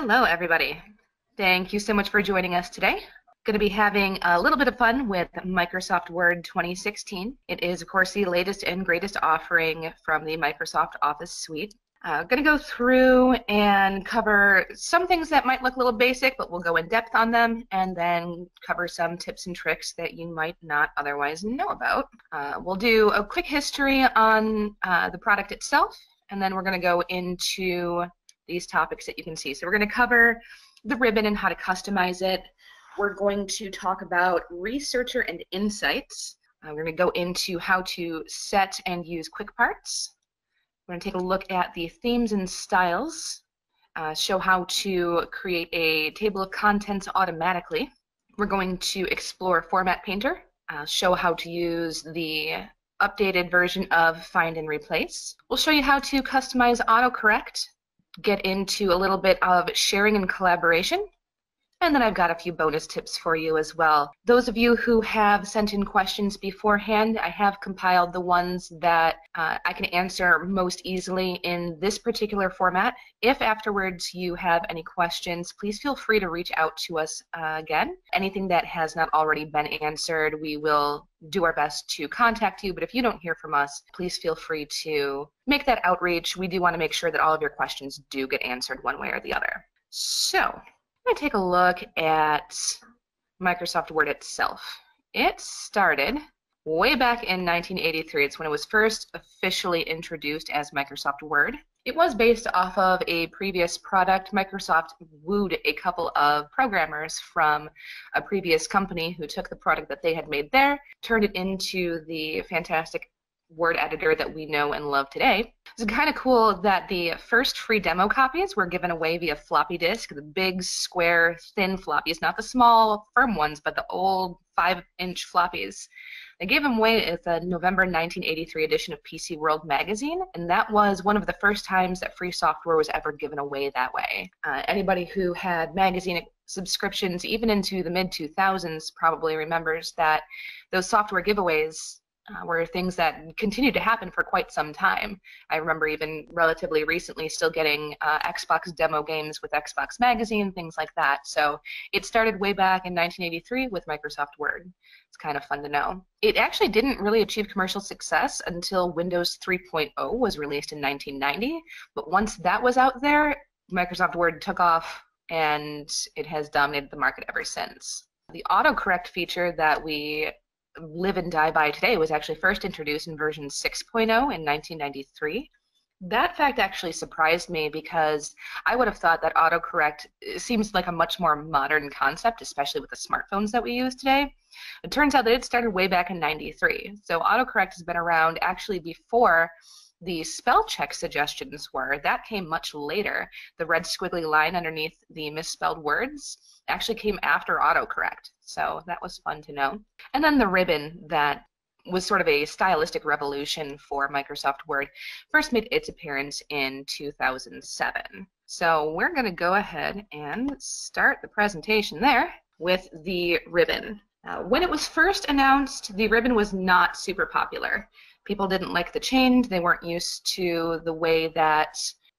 Hello, everybody. Thank you so much for joining us today. Going to be having a little bit of fun with Microsoft Word 2016. It is, of course, the latest and greatest offering from the Microsoft Office suite. Going to go through and cover some things that might look a little basic, but we'll go in depth on them, and then cover some tips and tricks that you might not otherwise know about. We'll do a quick history on the product itself, and then we're going to go into these topics that you can see. So we're going to cover the ribbon and how to customize it. We're going to talk about Researcher and Insights. We're going to go into how to set and use quick parts. We're going to take a look at the themes and styles, show how to create a table of contents automatically. We're going to explore Format Painter, show how to use the updated version of Find and Replace. We'll show you how to customize autocorrect, get into a little bit of sharing and collaboration, and then I've got a few bonus tips for you as well. Those of you who have sent in questions beforehand, I have compiled the ones that I can answer most easily in this particular format. If afterwards you have any questions, please feel free to reach out to us again. Anything that has not already been answered, we will do our best to contact you, but if you don't hear from us, please feel free to make that outreach. We do want to make sure that all of your questions do get answered one way or the other. So, I'm going to take a look at Microsoft Word itself. It started way back in 1983. It's when it was first officially introduced as Microsoft Word. It was based off of a previous product. Microsoft wooed a couple of programmers from a previous company who took the product that they had made there, turned it into the fantastic Word editor that we know and love today. It's kind of cool that the first free demo copies were given away via floppy disk, the big, square, thin floppies, not the small, firm ones, but the old 5-inch floppies. They gave them away at the November 1983 edition of PC World magazine, and that was one of the first times that free software was ever given away that way. Anybody who had magazine subscriptions, even into the mid-2000s, probably remembers that those software giveaways were things that continued to happen for quite some time. I remember even relatively recently still getting Xbox demo games with Xbox Magazine, things like that. So it started way back in 1983 with Microsoft Word. It's kind of fun to know. It actually didn't really achieve commercial success until Windows 3.0 was released in 1990, but once that was out there, Microsoft Word took off and it has dominated the market ever since. The autocorrect feature that we live and die by today was actually first introduced in version 6.0 in 1993. That fact actually surprised me because I would have thought that autocorrect seems like a much more modern concept, especially with the smartphones that we use today. It turns out that it started way back in 93. So autocorrect has been around actually before the spell check suggestions were. That came much later. The red squiggly line underneath the misspelled words actually came after autocorrect. So that was fun to know. And then the ribbon, that was sort of a stylistic revolution for Microsoft Word, first made its appearance in 2007. So we're going to go ahead and start the presentation there with the ribbon. When it was first announced, the ribbon was not super popular. People didn't like the change. They weren't used to the way that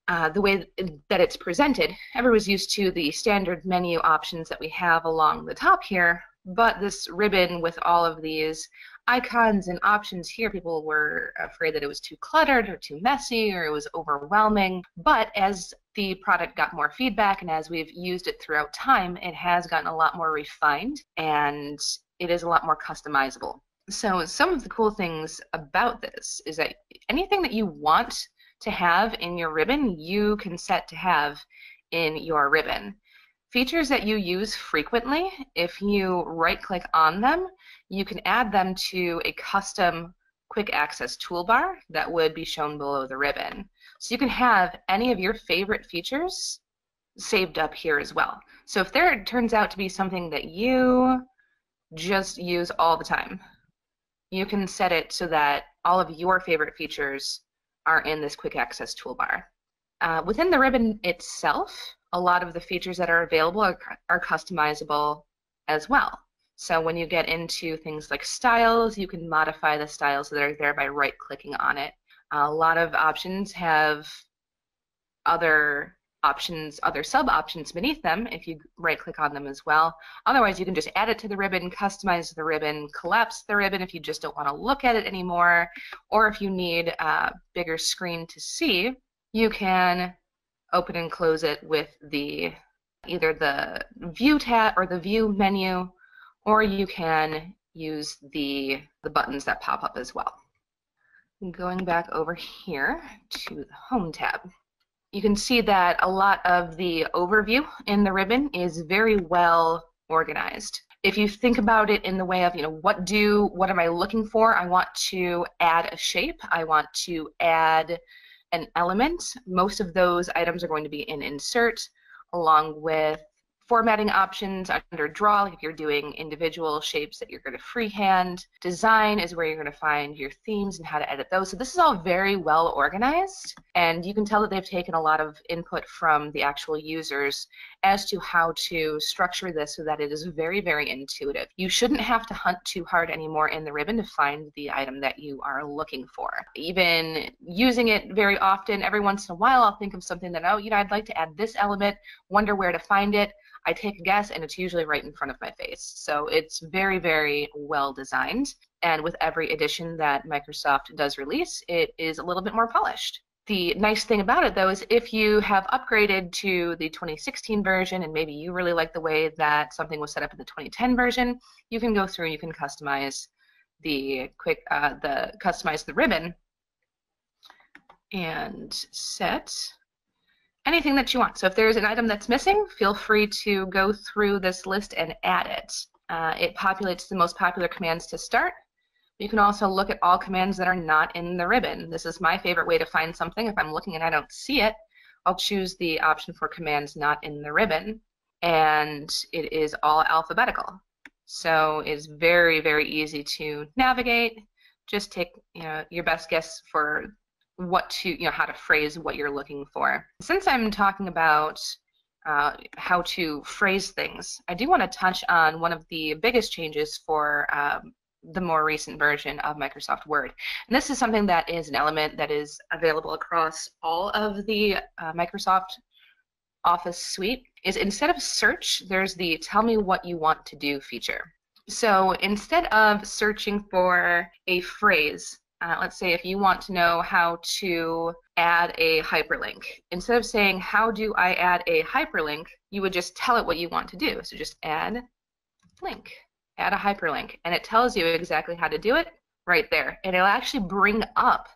it's presented. Everyone was used to the standard menu options that we have along the top here, but this ribbon with all of these icons and options here, people were afraid that it was too cluttered or too messy or it was overwhelming. But as the product got more feedback and as we've used it throughout time, it has gotten a lot more refined and it is a lot more customizable. So some of the cool things about this is that anything that you want to have in your ribbon, you can set to have in your ribbon. Features that you use frequently, if you right-click on them, you can add them to a custom quick access toolbar that would be shown below the ribbon. So you can have any of your favorite features saved up here as well. So if there turns out to be something that you just use all the time, you can set it so that all of your favorite features are in this quick access toolbar. Within the ribbon itself, a lot of the features that are available are customizable as well. So when you get into things like styles, you can modify the styles that are there by right-clicking on it. A lot of options have other options, other sub options beneath them if you right click on them as well. Otherwise, you can just add it to the ribbon, customize the ribbon, collapse the ribbon if you just don't want to look at it anymore, or if you need a bigger screen to see, you can open and close it with the either the view tab or the view menu, or you can use the buttons that pop up as well. Going back over here to the Home tab, you can see that a lot of the overview in the ribbon is very well organized. If you think about it in the way of, what am I looking for? I want to add a shape. I want to add an element. Most of those items are going to be in Insert, along with formatting options under Draw, if you're doing individual shapes that you're going to freehand. Design is where you're going to find your themes and how to edit those. So this is all very well organized, and you can tell that they've taken a lot of input from the actual users as to how to structure this so that it is very, very intuitive. You shouldn't have to hunt too hard anymore in the ribbon to find the item that you are looking for. Even using it very often, every once in a while, I'll think of something that, I'd like to add this element, wonder where to find it. I take a guess, and it's usually right in front of my face. So it's very, very well designed. And with every edition that Microsoft does release, it is a little bit more polished. The nice thing about it, though, is if you have upgraded to the 2016 version and maybe you really like the way that something was set up in the 2010 version, you can go through and you can customize customize the ribbon and set anything that you want. So if there's an item that's missing, feel free to go through this list and add it. It populates the most popular commands to start. You can also look at all commands that are not in the ribbon. This is my favorite way to find something. If I'm looking and I don't see it, I'll choose the option for commands not in the ribbon, and it is all alphabetical. So it's very, very easy to navigate. Just take your best guess for how to phrase what you're looking for. Since I'm talking about how to phrase things, I do want to touch on one of the biggest changes for the more recent version of Microsoft Word. And this is something that is an element that is available across all of the Microsoft Office suite, is instead of search, there's the tell me what you want to do feature. So instead of searching for a phrase, let's say if you want to know how to add a hyperlink, instead of saying how do I add a hyperlink, you would just tell it what you want to do. So just add link, add a hyperlink, and it tells you exactly how to do it right there. And it'll actually bring up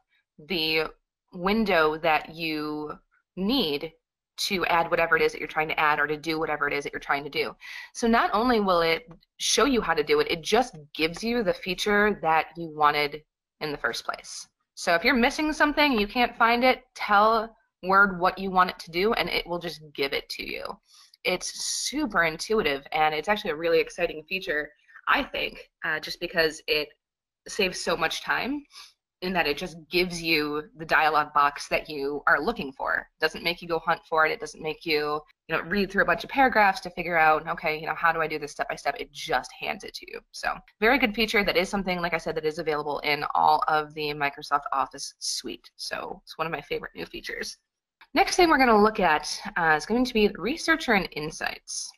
the window that you need to add whatever it is that you're trying to add or to do whatever it is that you're trying to do. So not only will it show you how to do it, it just gives you the feature that you wanted in the first place. So if you're missing something and you can't find it, tell Word what you want it to do and it will just give it to you. It's super intuitive, and it's actually a really exciting feature, I think, just because it saves so much time in that it just gives you the dialog box that you are looking for. It doesn't make you go hunt for it. It doesn't make you, read through a bunch of paragraphs to figure out, okay, how do I do this step by step? It just hands it to you. So very good feature. That is something, like I said, that is available in all of the Microsoft Office suite. So it's one of my favorite new features. Next thing we're going to look at is going to be Researcher and Insights.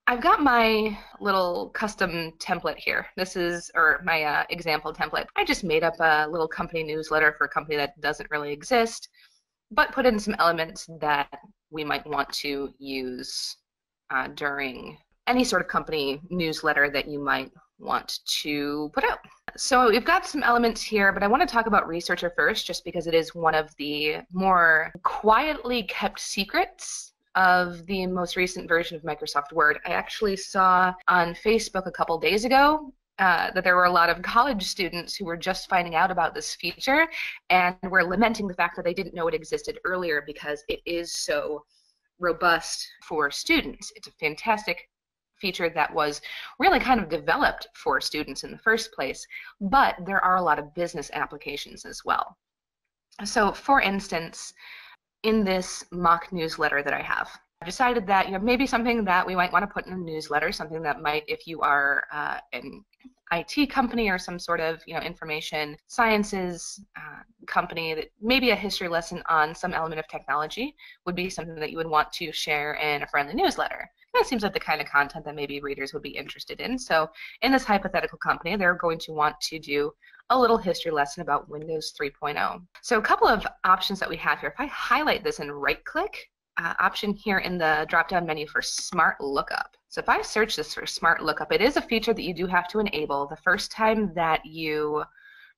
I've got my little custom template here. This is, or my example template. I just made up a little company newsletter for a company that doesn't really exist, but put in some elements that we might want to use during any sort of company newsletter that you might want to put out. So we've got some elements here, but I want to talk about Researcher first, just because it is one of the more quietly kept secrets of the most recent version of Microsoft Word. I actually saw on Facebook a couple days ago that there were a lot of college students who were just finding out about this feature and were lamenting the fact that they didn't know it existed earlier because it is so robust for students. It's a fantastic feature that was really kind of developed for students in the first place, but there are a lot of business applications as well. So for instance, in this mock newsletter that I have, decided that, you know, maybe something that we might want to put in a newsletter, something that might, if you are an IT company or some sort of, you know, information sciences company, that maybe a history lesson on some element of technology would be something that you would want to share in a friendly newsletter. That seems like the kind of content that maybe readers would be interested in. So in this hypothetical company, they're going to want to do a little history lesson about Windows 3.0. So a couple of options that we have here. If I highlight this and right-click, option here in the drop-down menu for Smart Lookup. So if I search this for Smart Lookup, it is a feature that you do have to enable. The first time that you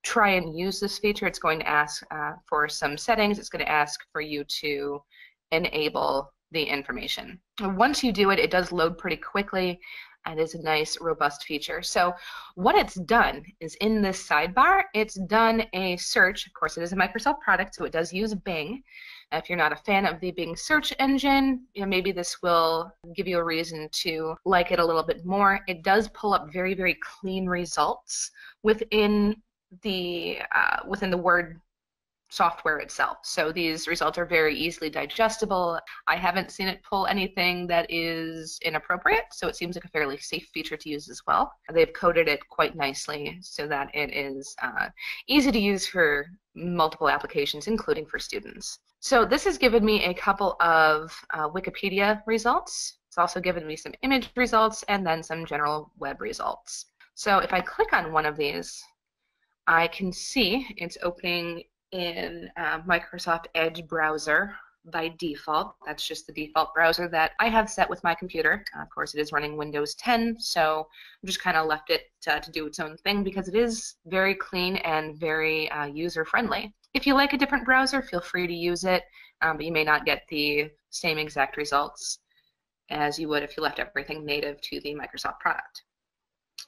try and use this feature, it's going to ask for some settings. It's going to ask for you to enable the information. Once you do it, it does load pretty quickly. And is a nice, robust feature. So what it's done is in this sidebar, it's done a search. Of course, it is a Microsoft product, so it does use Bing. If you're not a fan of the Bing search engine, you know, maybe this will give you a reason to like it a little bit more. It does pull up very, very clean results within the Word software itself. So these results are very easily digestible. I haven't seen it pull anything that is inappropriate, so it seems like a fairly safe feature to use as well. They've coded it quite nicely so that it is easy to use for multiple applications, including for students. So this has given me a couple of Wikipedia results. It's also given me some image results and then some general web results. So if I click on one of these, I can see it's opening in Microsoft Edge browser by default. That's just the default browser that I have set with my computer. Of course, it is running Windows 10, so I just kind of left it to do its own thing because it is very clean and very user-friendly. If you like a different browser, feel free to use it, but you may not get the same exact results as you would if you left everything native to the Microsoft product.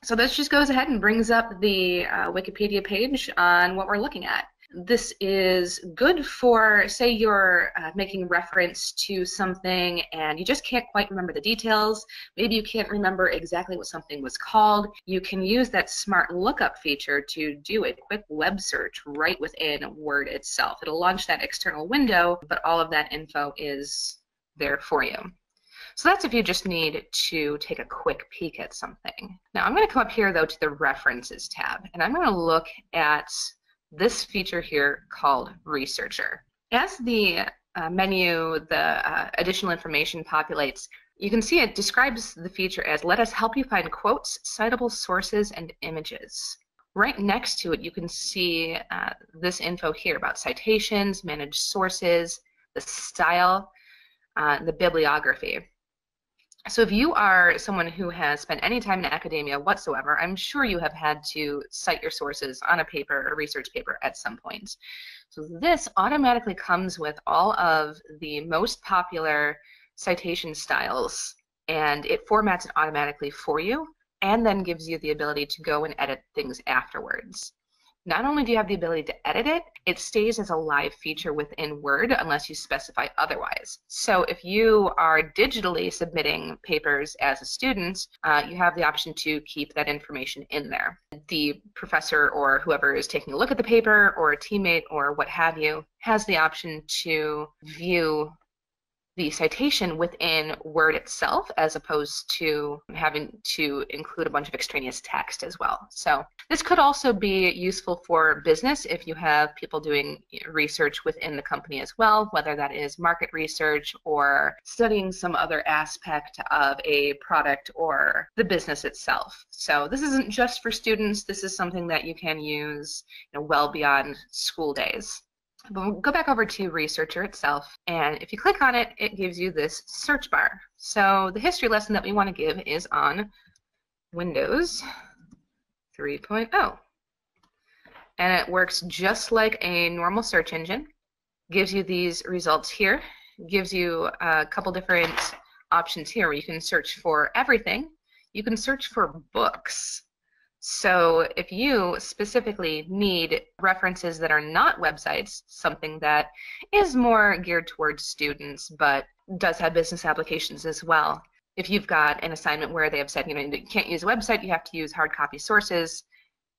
So this just goes ahead and brings up the Wikipedia page on what we're looking at. This is good for, say you're making reference to something and you just can't quite remember the details. Maybe you can't remember exactly what something was called. You can use that Smart Lookup feature to do a quick web search right within Word itself. It'll launch that external window, but all of that info is there for you. So that's if you just need to take a quick peek at something. Now I'm going to come up here though to the References tab, and I'm going to look at this feature here called Researcher. As the menu, the additional information populates, you can see it describes the feature as let us help you find quotes, citable sources, and images. Right next to it, you can see this info here about citations, managed sources, the style, the bibliography. So if you are someone who has spent any time in academia whatsoever, I'm sure you have had to cite your sources on a paper or research paper at some point. So this automatically comes with all of the most popular citation styles, and it formats it automatically for you and then gives you the ability to go and edit things afterwards. Not only do you have the ability to edit it, it stays as a live feature within Word unless you specify otherwise. So if you are digitally submitting papers as a student, you have the option to keep that information in there. The professor or whoever is taking a look at the paper or a teammate or what have you has the option to view the citation within Word itself as opposed to having to include a bunch of extraneous text as well. So this could also be useful for business if you have people doing research within the company as well, whether that is market research or studying some other aspect of a product or the business itself. So this isn't just for students. This is something that you can use, you know, well beyond school days. But we'll go back over to Researcher itself, and if you click on it, it gives you this search bar. So the history lesson that we want to give is on Windows 3.0. And it works just like a normal search engine. Gives you these results here. Gives you a couple different options here where you can search for everything. You can search for books. So if you specifically need references that are not websites, something that is more geared towards students but does have business applications as well, if you've got an assignment where they have said, you know, you can't use a website, you have to use hard copy sources,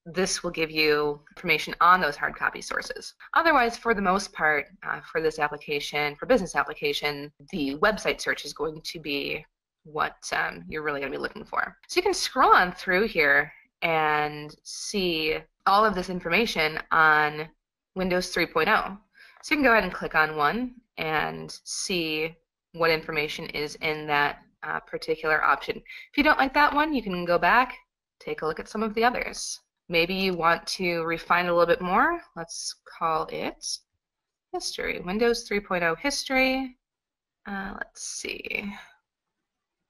this will give you information on those hard copy sources. Otherwise, for the most part, for this application, for business application, the website search is going to be what you're really going to be looking for. So you can scroll on through here and see all of this information on Windows 3.0. So you can go ahead and click on one and see what information is in that particular option. If you don't like that one, you can go back, take a look at some of the others. Maybe you want to refine it a little bit more. Let's call it history, Windows 3.0 history. Let's see.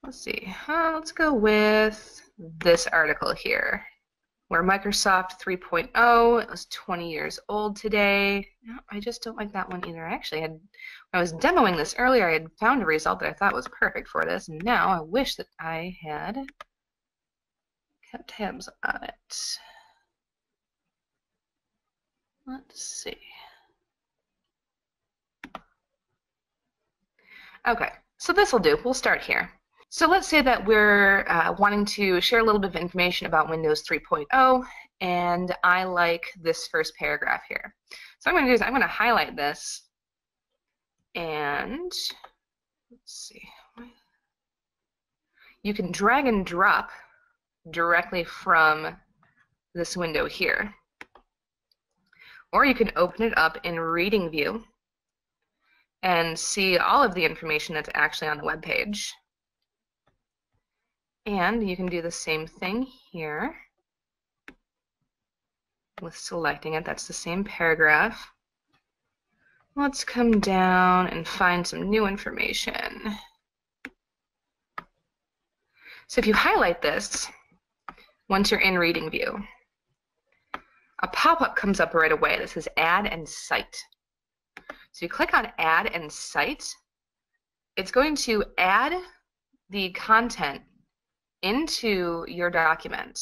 Let's go with this article here, where Microsoft 3.0, it was 20 years old today. No, I just don't like that one either. Actually, when I was demoing this earlier, I had found a result that I thought was perfect for this, and now I wish that I had kept tabs on it. Let's see. Okay, so this will do. We'll start here. So let's say that we're wanting to share a little bit of information about Windows 3.0, and I like this first paragraph here. So what I'm going to do is I'm going to highlight this, and let's see. You can drag and drop directly from this window here. Or you can open it up in reading view and see all of the information that's actually on the web page. And you can do the same thing here with selecting it. That's the same paragraph. Let's come down and find some new information. So if you highlight this, once you're in reading view, a pop-up comes up right away that says Add and Cite. So you click on Add and Cite. It's going to add the content into your document.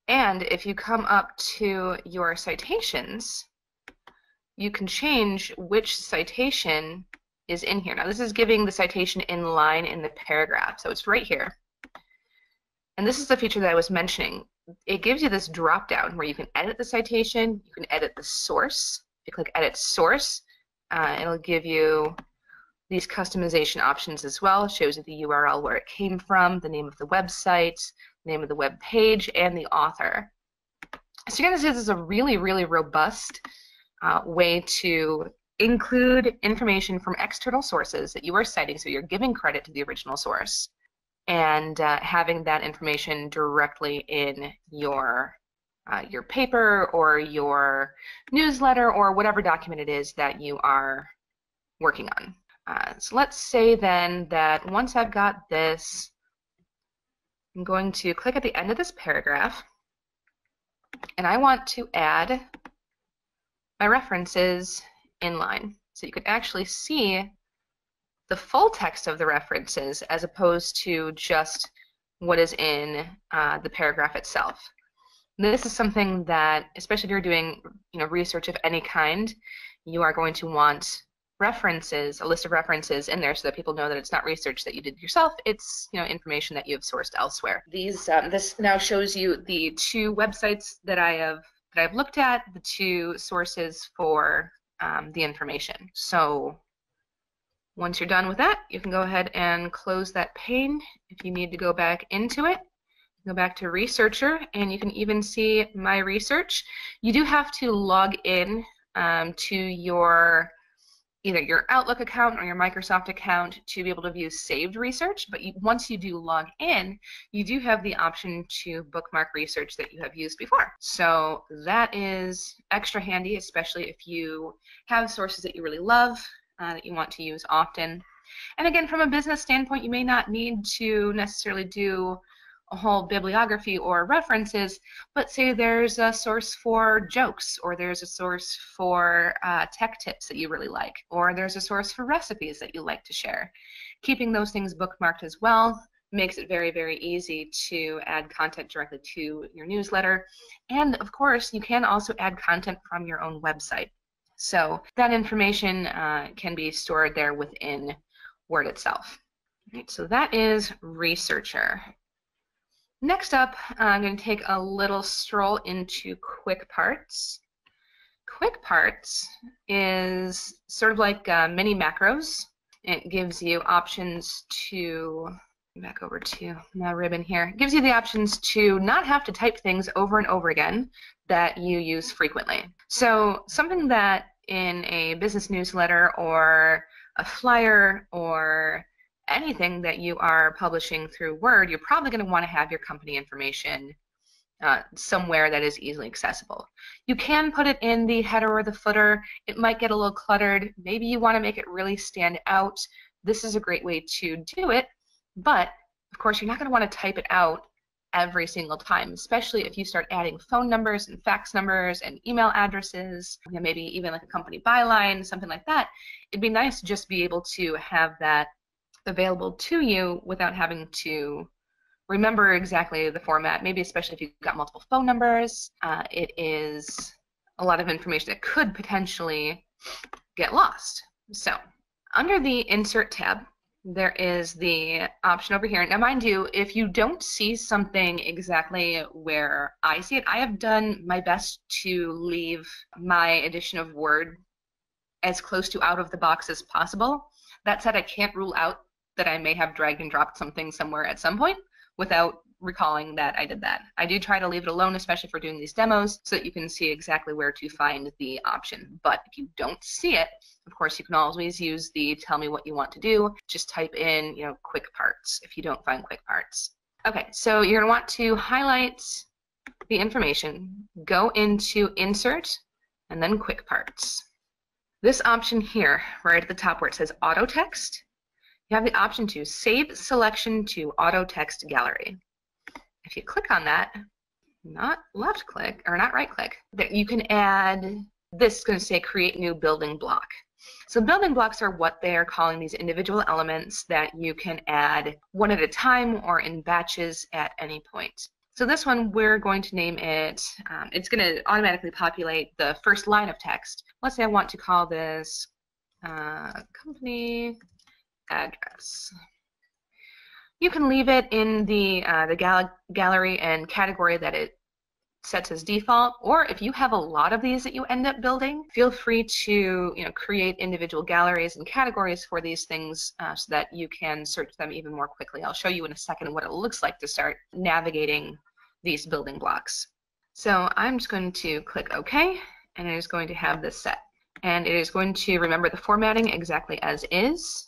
And if you come up to your citations, you can change which citation is in here. Now this is giving the citation in line in the paragraph, so it's right here. And this is the feature that I was mentioning. It gives you this drop down where you can edit the citation, you can edit the source. If you click Edit Source, it'll give you these customization options as well. It shows you the URL where it came from, the name of the website, the name of the web page, and the author. So you're going to see this is a really, really robust way to include information from external sources that you are citing, so you're giving credit to the original source, and having that information directly in your paper or your newsletter or whatever document it is that you are working on. So let's say then that once I've got this, I'm going to click at the end of this paragraph, and I want to add my references inline. So you can actually see the full text of the references as opposed to just what is in the paragraph itself. This is something that, especially if you're doing research of any kind, you are going to want references, a list of references in there so that people know that it's not research that you did yourself, it's information that you have sourced elsewhere. This now shows you the two websites that I've looked at, the two sources for the information. So once you're done with that, you can go ahead and close that pane. If you need to go back into it, go back to Researcher, and you can even see My Research. You do have to log in to either your Outlook account or your Microsoft account to be able to view saved research, but once you do log in, you do have the option to bookmark research that you have used before. So that is extra handy, especially if you have sources that you really love, that you want to use often. And again, from a business standpoint, you may not need to necessarily do a whole bibliography or references, but say there's a source for jokes, or there's a source for tech tips that you really like, or there's a source for recipes that you like to share. Keeping those things bookmarked as well makes it very, very easy to add content directly to your newsletter. And of course, you can also add content from your own website. So that information can be stored there within Word itself. All right, so that is Researcher. Next up, I'm going to take a little stroll into Quick Parts. Quick Parts is sort of like mini macros. It gives you options to, back over to my ribbon here, it gives you the options to not have to type things over and over again that you use frequently. So something that in a business newsletter or a flyer or anything that you are publishing through Word, you're probably going to want to have your company information somewhere that is easily accessible. You can put it in the header or the footer. It might get a little cluttered. Maybe you want to make it really stand out. This is a great way to do it, but of course you're not going to want to type it out every single time, especially if you start adding phone numbers and fax numbers and email addresses, maybe even like a company byline, something like that. It'd be nice to just be able to have that available to you without having to remember exactly the format, maybe especially if you've got multiple phone numbers. It is a lot of information that could potentially get lost. So under the Insert tab, there is the option over here. Now, mind you, if you don't see something exactly where I see it, I have done my best to leave my edition of Word as close to out of the box as possible. That said, I can't rule out that I may have dragged and dropped something somewhere at some point without recalling that I did that. I do try to leave it alone, especially for doing these demos, so that you can see exactly where to find the option. But if you don't see it, of course, you can always use the tell me what you want to do. Just type in, quick parts if you don't find quick parts. Okay, so you're going to want to highlight the information, go into Insert, and then Quick Parts. This option here, right at the top where it says Auto Text, you have the option to save selection to auto text gallery. If you click on that, not left click or not right click, that you can add, this is going to say create new building block. So building blocks are what they are calling these individual elements that you can add one at a time or in batches at any point. So this one, we're going to name it, it's going to automatically populate the first line of text. Let's say I want to call this company address. You can leave it in the gallery and category that it sets as default, or if you have a lot of these that you end up building, feel free to create individual galleries and categories for these things so that you can search them even more quickly. I'll show you in a second what it looks like to start navigating these building blocks. So I'm just going to click OK, and it is going to have this set. And it is going to remember the formatting exactly as is.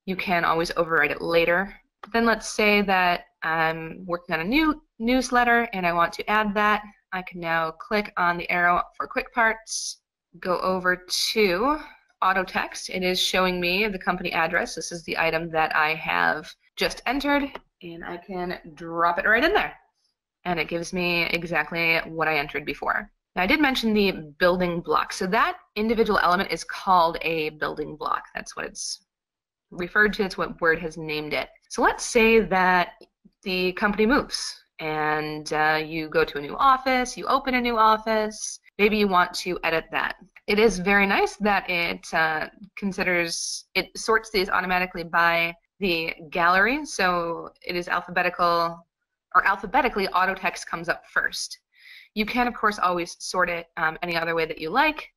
You can always overwrite it later. Then let's say that I'm working on a new newsletter and I want to add that. I can now click on the arrow for Quick Parts, go over to Auto Text. It is showing me the company address. This is the item that I have just entered, and I can drop it right in there. And it gives me exactly what I entered before. Now, I did mention the building block. So that individual element is called a building block. That's what it's referred to. It's what Word has named it. So let's say that the company moves and you go to a new office, you open a new office, maybe you want to edit that. It is very nice that it sorts these automatically by the gallery, so it is alphabetical, or alphabetically auto text comes up first. You can of course always sort it any other way that you like,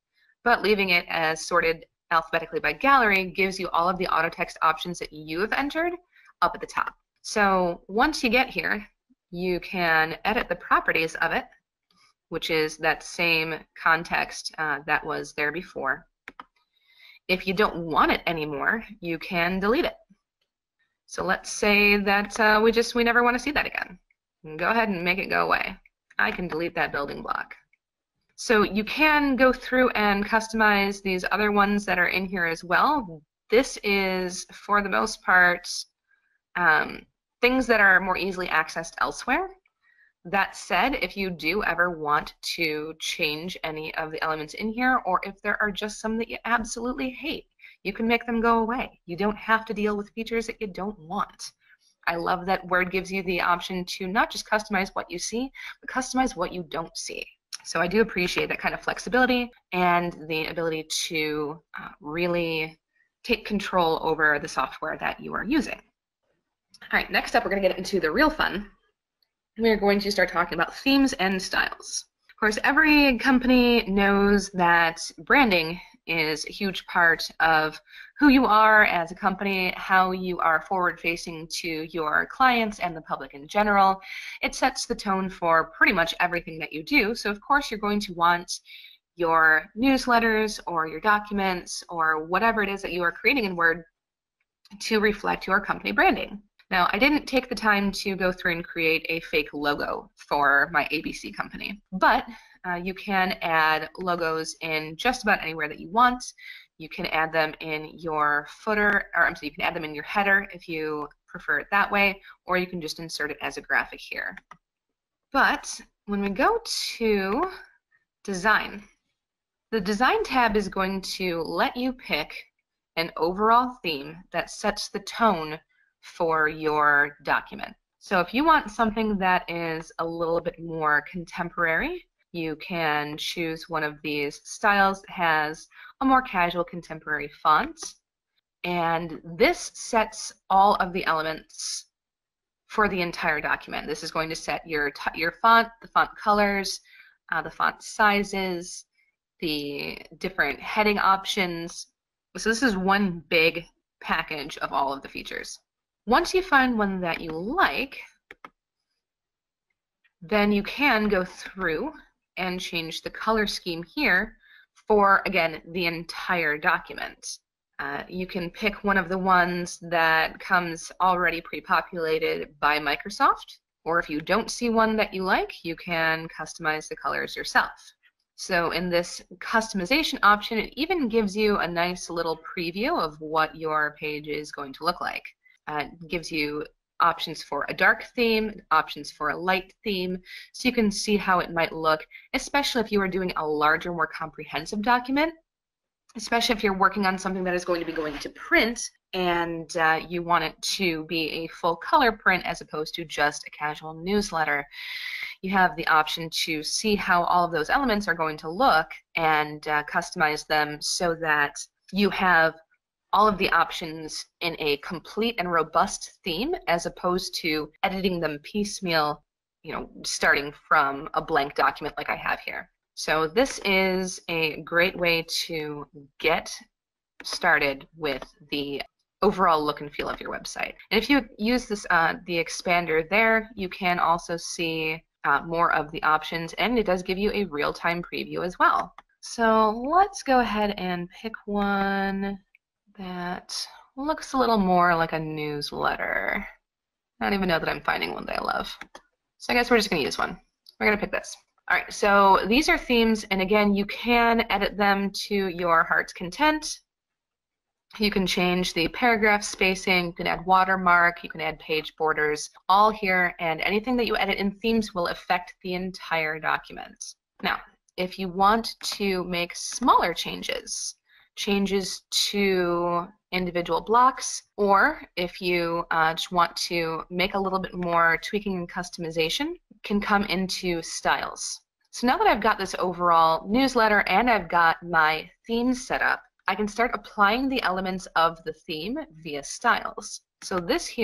but leaving it as sorted alphabetically by gallery gives you all of the auto text options that you have entered up at the top. So once you get here, you can edit the properties of it, which is that same context that was there before. If you don't want it anymore, you can delete it. So let's say that we never want to see that again. Go ahead and make it go away. I can delete that building block. So you can go through and customize these other ones that are in here as well. This is, for the most part, things that are more easily accessed elsewhere. That said, if you do ever want to change any of the elements in here, or if there are just some that you absolutely hate, you can make them go away. You don't have to deal with features that you don't want. I love that Word gives you the option to not just customize what you see, but customize what you don't see. So I do appreciate that kind of flexibility and the ability to really take control over the software that you are using. All right, next up we're going to get into the real fun. we're going to start talking about themes and styles. Of course, every company knows that branding is a huge part of who you are as a company, how you are forward-facing to your clients and the public in general. It sets the tone for pretty much everything that you do. So, of course, you're going to want your newsletters or your documents or whatever it is that you are creating in Word to reflect your company branding. Now, I didn't take the time to go through and create a fake logo for my ABC company, but you can add logos in just about anywhere that you want. You can add them in your footer, or I'm sorry, you can add them in your header if you prefer it that way, or you can just insert it as a graphic here. But when we go to design, the design tab is going to let you pick an overall theme that sets the tone for your document. So if you want something that is a little bit more contemporary, you can choose one of these styles that has a more casual contemporary font. And this sets all of the elements for the entire document. This is going to set your font, the font colors, the font sizes, the different heading options. So this is one big package of all of the features. Once you find one that you like, then you can go through and change the color scheme here for, again, the entire document. You can pick one of the ones that comes already pre-populated by Microsoft, or if you don't see one that you like, you can customize the colors yourself. So in this customization option, it even gives you a nice little preview of what your page is going to look like. It gives you options for a dark theme, options for a light theme, so you can see how it might look, especially if you are doing a larger, more comprehensive document, especially if you're working on something that is going to be going to print and you want it to be a full color print as opposed to just a casual newsletter. You have the option to see how all of those elements are going to look and customize them so that you have all of the options in a complete and robust theme as opposed to editing them piecemeal, starting from a blank document like I have here. So this is a great way to get started with the overall look and feel of your website. And if you use this the expander there, you can also see more of the options, and it does give you a real-time preview as well. So let's go ahead and pick one that looks a little more like a newsletter. I don't even know that I'm finding one that I love. So I guess we're just going to use one. We're going to pick this. All right, so these are themes, and again, you can edit them to your heart's content. You can change the paragraph spacing, you can add watermark, you can add page borders, all here, and anything that you edit in themes will affect the entire document. Now, if you want to make smaller changes to individual blocks, or if you just want to make a little bit more tweaking and customization, can come into styles. So now that I've got this overall newsletter and I've got my themes set up, I can start applying the elements of the theme via styles. So this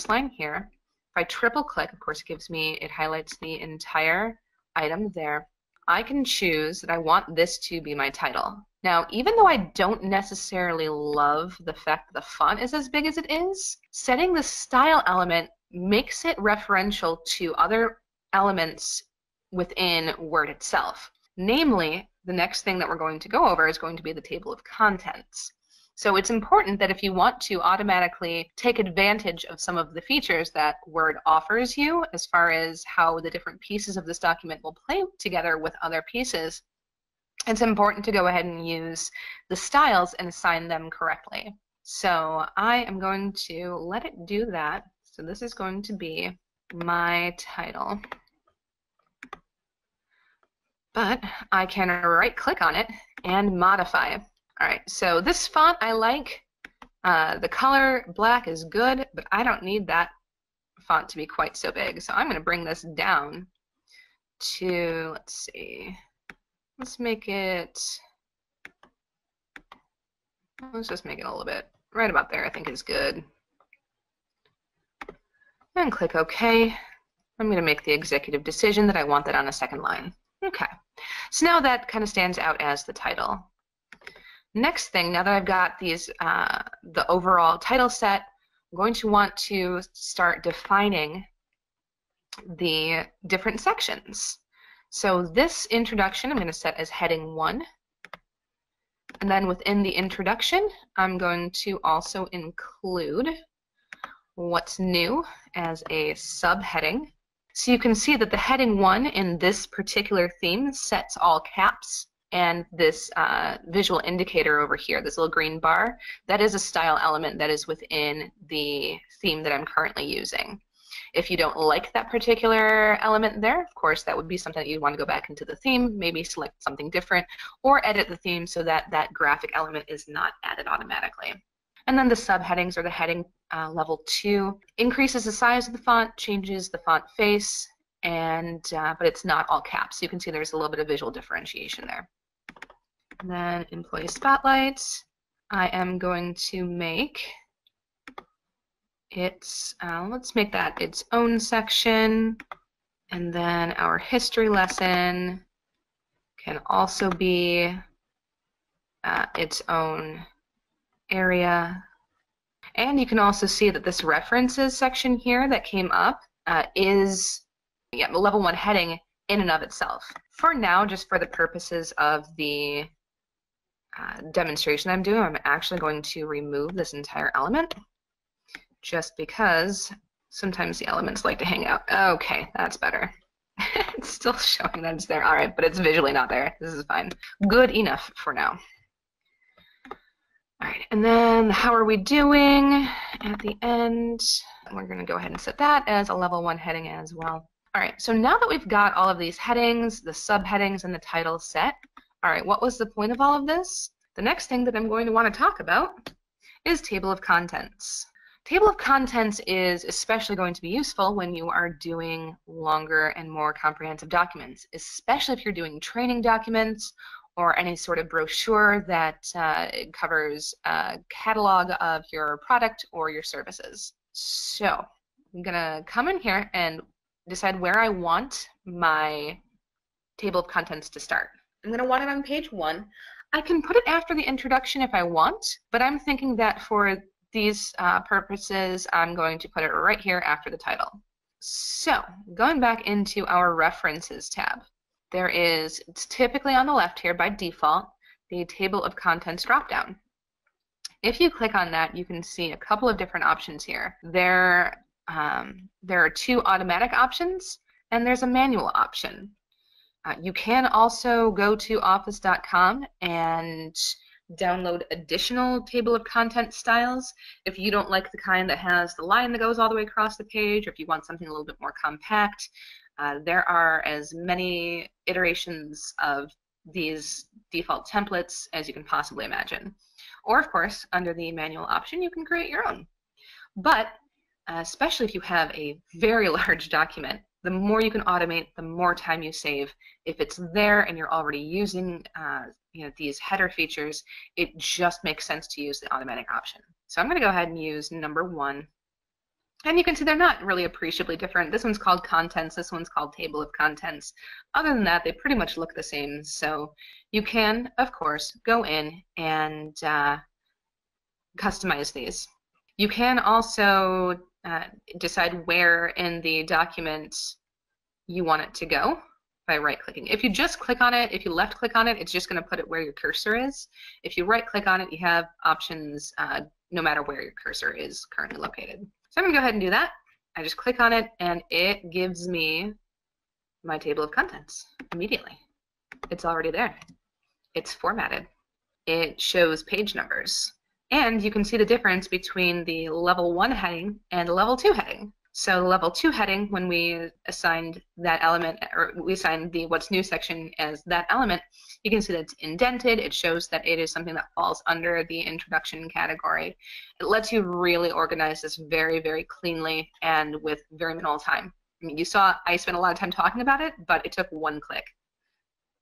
line here, if I triple click, of course it highlights the entire item there. I can choose that I want this to be my title. Now, even though I don't necessarily love the fact that the font is as big as it is, setting the style element makes it referential to other elements within Word itself. Namely, the next thing that we're going to go over is going to be the table of contents. So it's important that if you want to automatically take advantage of some of the features that Word offers you as far as how the different pieces of this document will play together with other pieces, it's important to go ahead and use the styles and assign them correctly. So I am going to let it do that. So this is going to be my title. But I can right-click on it and modify. All right, so this font I like. The color black is good, but I don't need that font to be quite so big. So I'm going to bring this down to, let's see, let's just make it a little bit right about there. I think is good. And click OK. I'm going to make the executive decision that I want that on a second line. Okay, so now that kind of stands out as the title. Next thing, now that I've got these, the overall title set, I'm going to want to start defining the different sections. So this introduction I'm going to set as heading 1. And then within the introduction, I'm going to also include what's new as a subheading. So you can see that the heading 1 in this particular theme sets all caps, and this visual indicator over here, this little green bar, that is a style element that is within the theme that I'm currently using. If you don't like that particular element there, of course, that would be something that you'd want to go back into the theme, maybe select something different, or edit the theme so that that graphic element is not added automatically. And then the subheadings, or the heading level 2, increases the size of the font, changes the font face, and but it's not all caps. You can see there's a little bit of visual differentiation there. And then employee spotlight, I am going to make its, let's make that its own section, and then our history lesson can also be its own area. And you can also see that this references section here that came up is the level 1 heading in and of itself. For now, just for the purposes of the demonstration I'm doing, I'm actually going to remove this entire element, just because sometimes the elements like to hang out. Okay, that's better. It's still showing that it's there. All right, but it's visually not there. This is fine. Good enough for now. All right, and then how are we doing at the end? We're going to go ahead and set that as a level 1 heading as well. All right, so now that we've got all of these headings, the subheadings, and the title set, all right, what was the point of all of this? The next thing that I'm going to want to talk about is table of contents. Table of contents is especially going to be useful when you are doing longer and more comprehensive documents, especially if you're doing training documents or any sort of brochure that covers a catalog of your product or your services. So I'm gonna come in here and decide where I want my table of contents to start. I'm gonna want it on page 1. I can put it after the introduction if I want, but I'm thinking that for these purposes, I'm going to put it right here after the title. So going back into our references tab, there is, it's typically on the left here by default, the table of contents dropdown. If you click on that, you can see a couple of different options here. There are 2 automatic options, and there's a manual option. You can also go to office.com and download additional table of content styles if you don't like the kind that has the line that goes all the way across the page, or if you want something a little bit more compact. There are as many iterations of these default templates as you can possibly imagine. Or of course, under the manual option, you can create your own. But especially if you have a very large document, the more you can automate, the more time you save. If it's there and you're already using these header features, it just makes sense to use the automatic option. So I'm going to go ahead and use number 1. And you can see they're not really appreciably different. This one's called contents, this one's called table of contents. Other than that, they pretty much look the same. So you can, of course, go in and customize these. You can also decide where in the document you want it to go by right-clicking. If you just click on it, if you left-click on it, it's just going to put it where your cursor is. If you right-click on it, you have options no matter where your cursor is currently located. So I'm going to go ahead and do that. I just click on it, and it gives me my table of contents immediately. It's already there. It's formatted. It shows page numbers. And you can see the difference between the level 1 heading and the level 2 heading. So the level 2 heading, when we assigned that element, or we assigned the what's new section as that element, you can see that it's indented. It shows that it is something that falls under the introduction category. It lets you really organize this very, very cleanly and with very minimal time. I mean, you saw I spent a lot of time talking about it, but it took 1 click.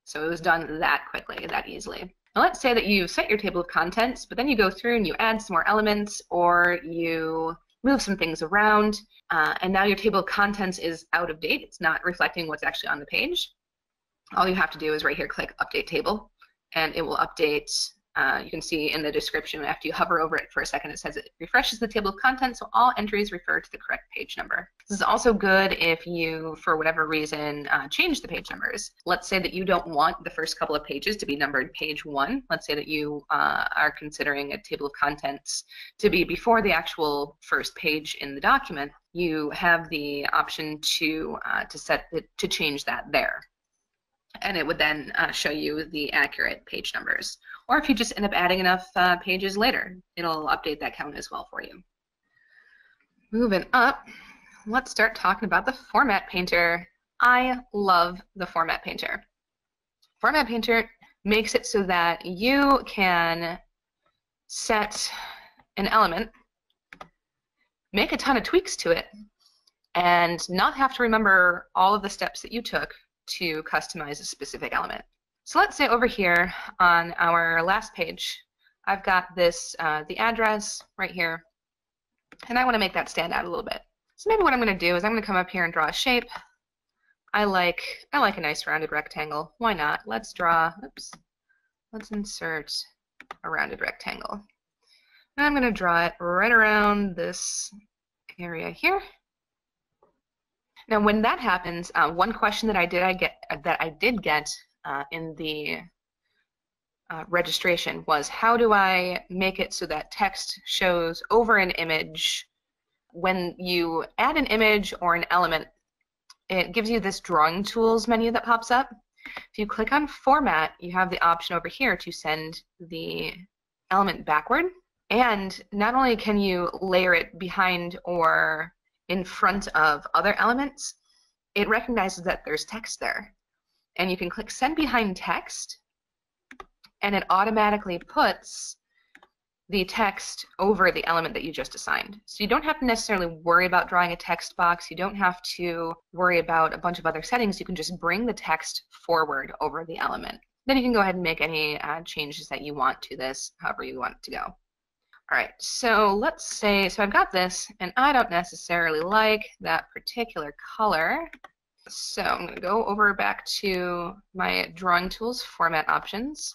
So it was done that quickly, that easily. Now let's say that you set your table of contents, but then you go through and you add some more elements, or you move some things around, and now your table of contents is out of date. It's not reflecting what's actually on the page. All you have to do is right here click Update Table, and it will update. You can see in the description after you hover over it for a second, it says it refreshes the table of contents, so all entries refer to the correct page number. This is also good if you, for whatever reason, change the page numbers. Let's say that you don't want the first couple of pages to be numbered page 1. Let's say that you are considering a table of contents to be before the actual first page in the document. You have the option to change that there. And it would then show you the accurate page numbers. Or if you just end up adding enough pages later, it'll update that count as well for you. Moving up, let's start talking about the Format Painter. I love the Format Painter. Format Painter makes it so that you can set an element, make a ton of tweaks to it, and not have to remember all of the steps that you took to customize a specific element. So let's say over here on our last page, I've got this, the address right here, and I want to make that stand out a little bit. So maybe what I'm going to do is I'm going to come up here and draw a shape. I like a nice rounded rectangle. Why not? Let's draw, oops, let's insert a rounded rectangle. And I'm going to draw it right around this area here. Now, when that happens, one question that I did get in the registration was, how do I make it so that text shows over an image? When you add an image or an element, it gives you this drawing tools menu that pops up. If you click on Format, you have the option over here to send the element backward. And not only can you layer it behind or in front of other elements, it recognizes that there's text there. And you can click Send Behind Text, and it automatically puts the text over the element that you just assigned. So you don't have to necessarily worry about drawing a text box. You don't have to worry about a bunch of other settings. You can just bring the text forward over the element. Then you can go ahead and make any changes that you want to this, however you want it to go. All right, so let's say, so I've got this, and I don't necessarily like that particular color. So I'm going to go over back to my drawing tools format options.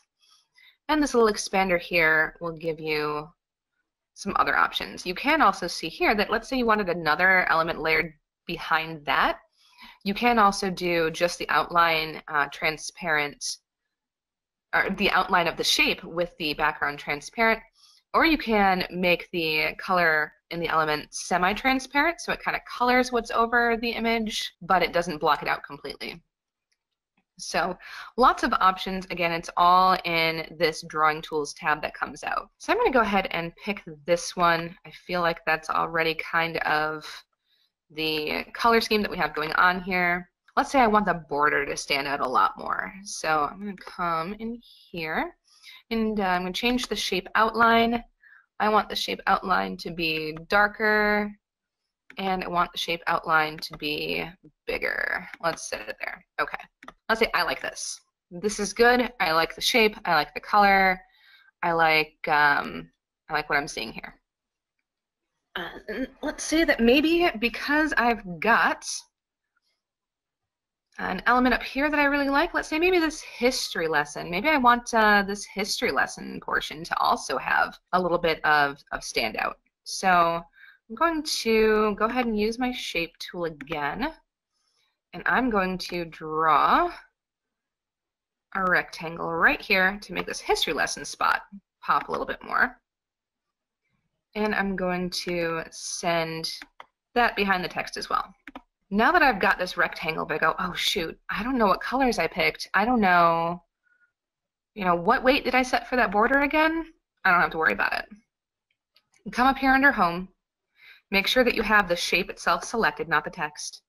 And this little expander here will give you some other options. You can also see here that, let's say you wanted another element layered behind that. You can also do just the outline transparent, or the outline of the shape with the background transparent. Or you can make the color in the element semi-transparent, so it kind of colors what's over the image, but it doesn't block it out completely. So lots of options. Again, it's all in this Drawing Tools tab that comes out. So I'm going to go ahead and pick this one. I feel like that's already kind of the color scheme that we have going on here. Let's say I want the border to stand out a lot more. So I'm going to come in here. And I'm going to change the shape outline. I want the shape outline to be darker, and I want the shape outline to be bigger. Let's set it there. Okay. Let's say I like this. This is good. I like the shape. I like the color. I like what I'm seeing here. Let's say that maybe because I've got an element up here that I really like, let's say maybe this history lesson. Maybe I want this history lesson portion to also have a little bit of standout. So I'm going to go ahead and use my shape tool again, and I'm going to draw a rectangle right here to make this history lesson spot pop a little bit more. And I'm going to send that behind the text as well. Now that I've got this rectangle, but I go, oh shoot, I don't know what colors I picked. I don't know, what weight did I set for that border again? I don't have to worry about it. Come up here under Home. Make sure that you have the shape itself selected, not the text.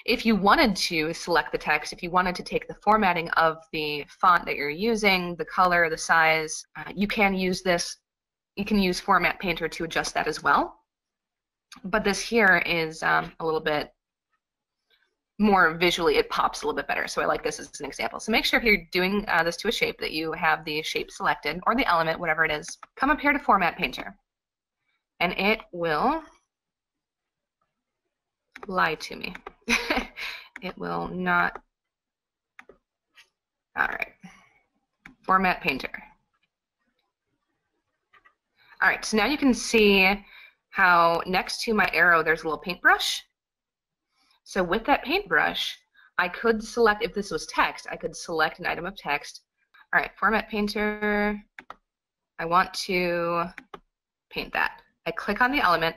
If you wanted to select the text, if you wanted to take the formatting of the font that you're using, the color, the size, you can use this. You can use Format Painter to adjust that as well. But this here is a little bit more visually, it pops a little bit better. So I like this as an example. So make sure if you're doing this to a shape that you have the shape selected, or the element, whatever it is. Come up here to Format Painter, and it will lie to me. It will not. All right. Format Painter. All right, so now you can see how next to my arrow there's a little paintbrush. So with that paintbrush, I could select, if this was text, I could select an item of text. All right, Format Painter, I want to paint that. I click on the element,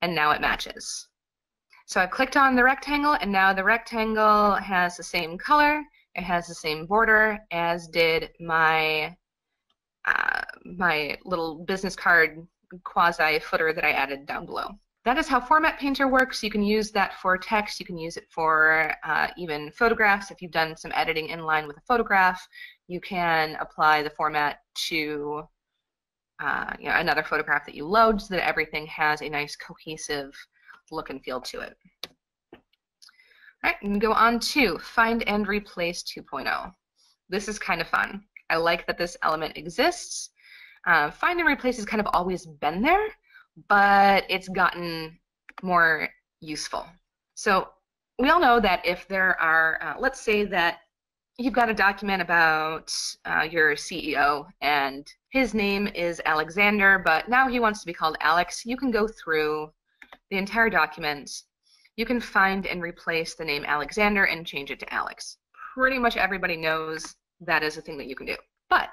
and now it matches. So I've clicked on the rectangle, and now the rectangle has the same color, it has the same border as did my my little business card quasi footer that I added down below. That is how Format Painter works. You can use that for text. You can use it for even photographs. If you've done some editing in line with a photograph, you can apply the format to another photograph that you load so that everything has a nice cohesive look and feel to it. All right, and go on to Find and Replace 2.0. This is kind of fun. I like that this element exists. Find and Replace has kind of always been there, but it's gotten more useful. So we all know that if there are, let's say that you've got a document about your CEO and his name is Alexander, but now he wants to be called Alex, you can go through the entire document. You can find and replace the name Alexander and change it to Alex. Pretty much everybody knows that is a thing that you can do. But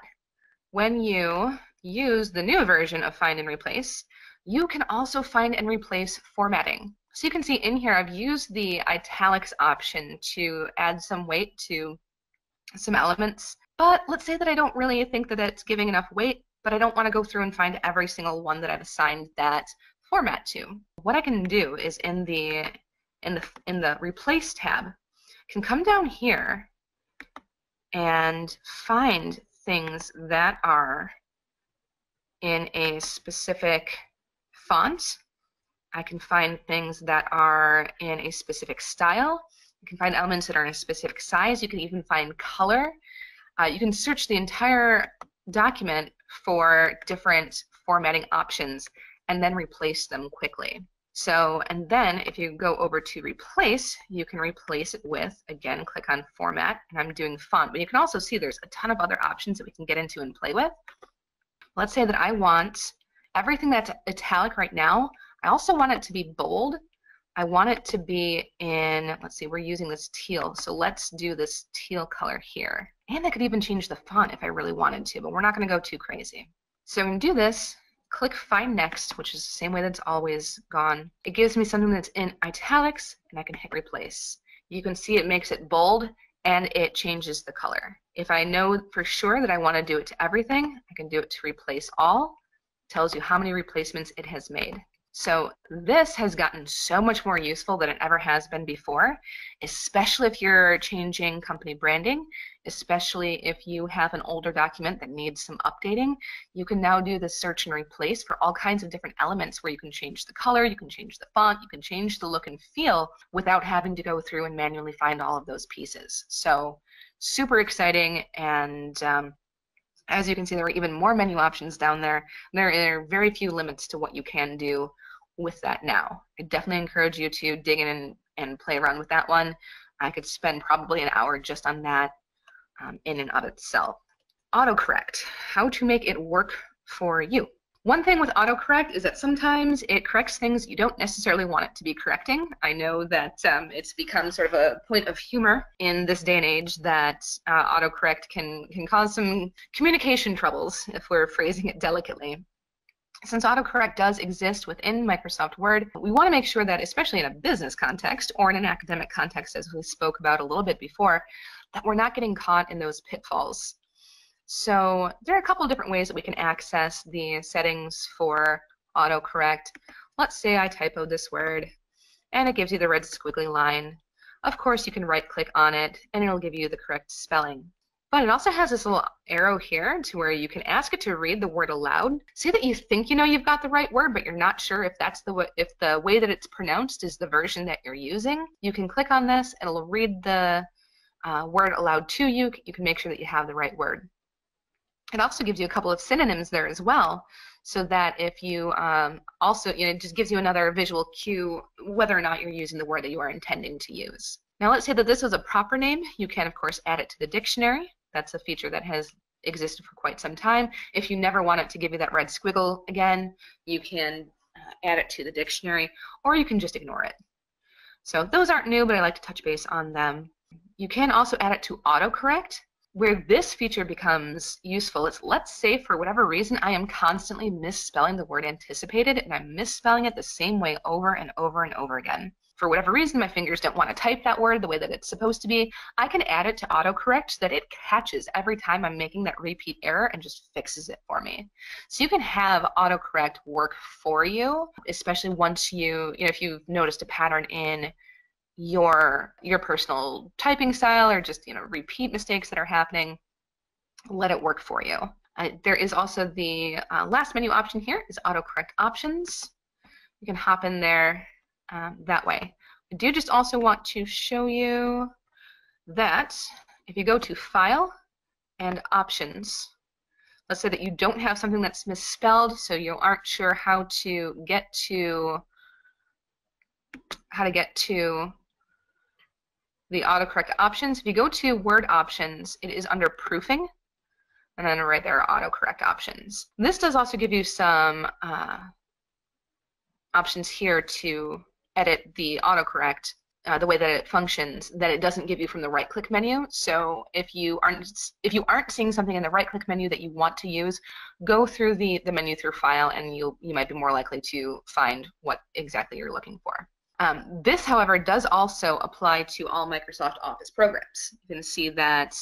when you use the new version of Find and Replace, you can also find and replace formatting. So you can see in here I've used the italics option to add some weight to some elements. But let's say that I don't really think that it's giving enough weight, but I don't want to go through and find every single one that I've assigned that format to. What I can do is in the Replace tab, I can come down here and find things that are in a specific font. I can find things that are in a specific style. You can find elements that are in a specific size. You can even find color. You can search the entire document for different formatting options and then replace them quickly. So, and then if you go over to Replace, you can replace it with, again, click on Format, and I'm doing font, but you can also see there's a ton of other options that we can get into and play with. Let's say that I want everything that's italic right now, I also want it to be bold. I want it to be in, let's see, we're using this teal, so let's do this teal color here. And I could even change the font if I really wanted to, but we're not going to go too crazy. So I'm going to do this, click Find Next, which is the same way that's always gone. It gives me something that's in italics, and I can hit Replace. You can see it makes it bold, and it changes the color. If I know for sure that I want to do it to everything, I can do it to Replace All. It tells you how many replacements it has made. So this has gotten so much more useful than it ever has been before, especially if you're changing company branding, especially if you have an older document that needs some updating. You can now do the search and replace for all kinds of different elements where you can change the color, you can change the font, you can change the look and feel without having to go through and manually find all of those pieces. So super exciting, and as you can see, there are even more menu options down there. There are very few limits to what you can do with that now. I definitely encourage you to dig in and play around with that one. I could spend probably an hour just on that in and of itself. Autocorrect, how to make it work for you. One thing with autocorrect is that sometimes it corrects things you don't necessarily want it to be correcting. I know that it's become sort of a point of humor in this day and age that autocorrect can cause some communication troubles, if we're phrasing it delicately. Since autocorrect does exist within Microsoft Word, we want to make sure that, especially in a business context or in an academic context, as we spoke about a little bit before, that we're not getting caught in those pitfalls. So there are a couple of different ways that we can access the settings for autocorrect. Let's say I typoed this word, and it gives you the red squiggly line. Of course, you can right-click on it, and it'll give you the correct spelling. But it also has this little arrow here to where you can ask it to read the word aloud. Say that you think you know you've got the right word, but you're not sure if that's the way that it's pronounced is the version that you're using. You can click on this, and it'll read the word aloud to you. You can make sure that you have the right word. It also gives you a couple of synonyms there as well. so that if you also, it just gives you another visual cue whether or not you're using the word that you are intending to use. Now let's say that this was a proper name. You can, of course, add it to the dictionary. That's a feature that has existed for quite some time. If you never want it to give you that red squiggle again, you can add it to the dictionary, or you can just ignore it. So those aren't new, but I like to touch base on them. You can also add it to autocorrect. Where this feature becomes useful is, let's say for whatever reason I am constantly misspelling the word anticipated, and I'm misspelling it the same way over and over and over again. For whatever reason, my fingers don't want to type that word the way that it's supposed to be. I can add it to autocorrect so that it catches every time I'm making that repeat error and just fixes it for me. So you can have autocorrect work for you, especially once if you've noticed a pattern in your personal typing style, or just repeat mistakes that are happening. Let it work for you. There is also the last menu option here is autocorrect options. You can hop in there that way. I do just also want to show you that if you go to File and Options, let's say that you don't have something that's misspelled, so you aren't sure how to get to the autocorrect options. If you go to Word Options, it is under Proofing, and then right there are autocorrect options. This does also give you some options here to edit the autocorrect the way that it functions, that it doesn't give you from the right-click menu. So if you aren't seeing something in the right-click menu that you want to use, go through the menu through File, and you might be more likely to find what exactly you're looking for. This, however, does also apply to all Microsoft Office programs. You can see that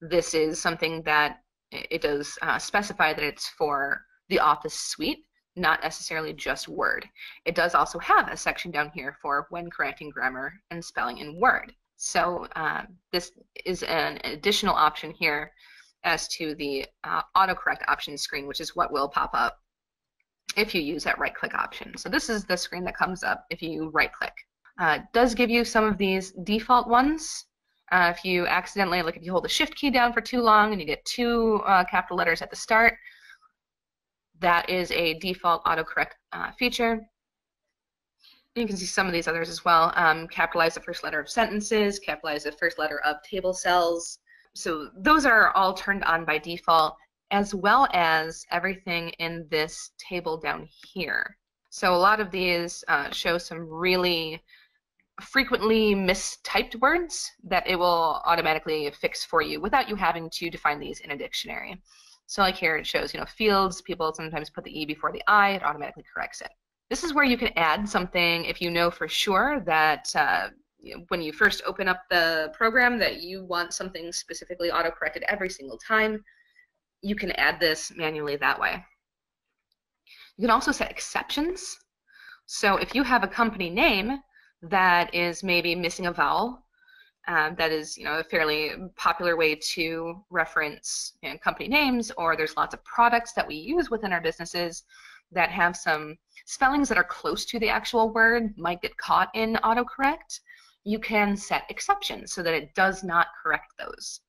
this is something that it does specify that it's for the Office suite, not necessarily just Word. It does also have a section down here for when correcting grammar and spelling in Word. So this is an additional option here as to the autocorrect options screen, which is what will pop up if you use that right-click option. So this is the screen that comes up if you right-click. It does give you some of these default ones. If you accidentally, if you hold the Shift key down for too long and you get two capital letters at the start, that is a default autocorrect feature. You can see some of these others as well. Capitalize the first letter of sentences, capitalize the first letter of table cells. So those are all turned on by default, as well as everything in this table down here. So a lot of these show some really frequently mistyped words that it will automatically fix for you without you having to define these in a dictionary. So like here it shows, fields, people sometimes put the E before the I, it automatically corrects it. This is where you can add something if you know for sure that when you first open up the program that you want something specifically autocorrected every single time. You can add this manually that way. You can also set exceptions. So if you have a company name that is maybe missing a vowel, that is a fairly popular way to reference company names, or there's lots of products that we use within our businesses that have some spellings that are close to the actual word, might get caught in autocorrect, you can set exceptions so that it does not correct those.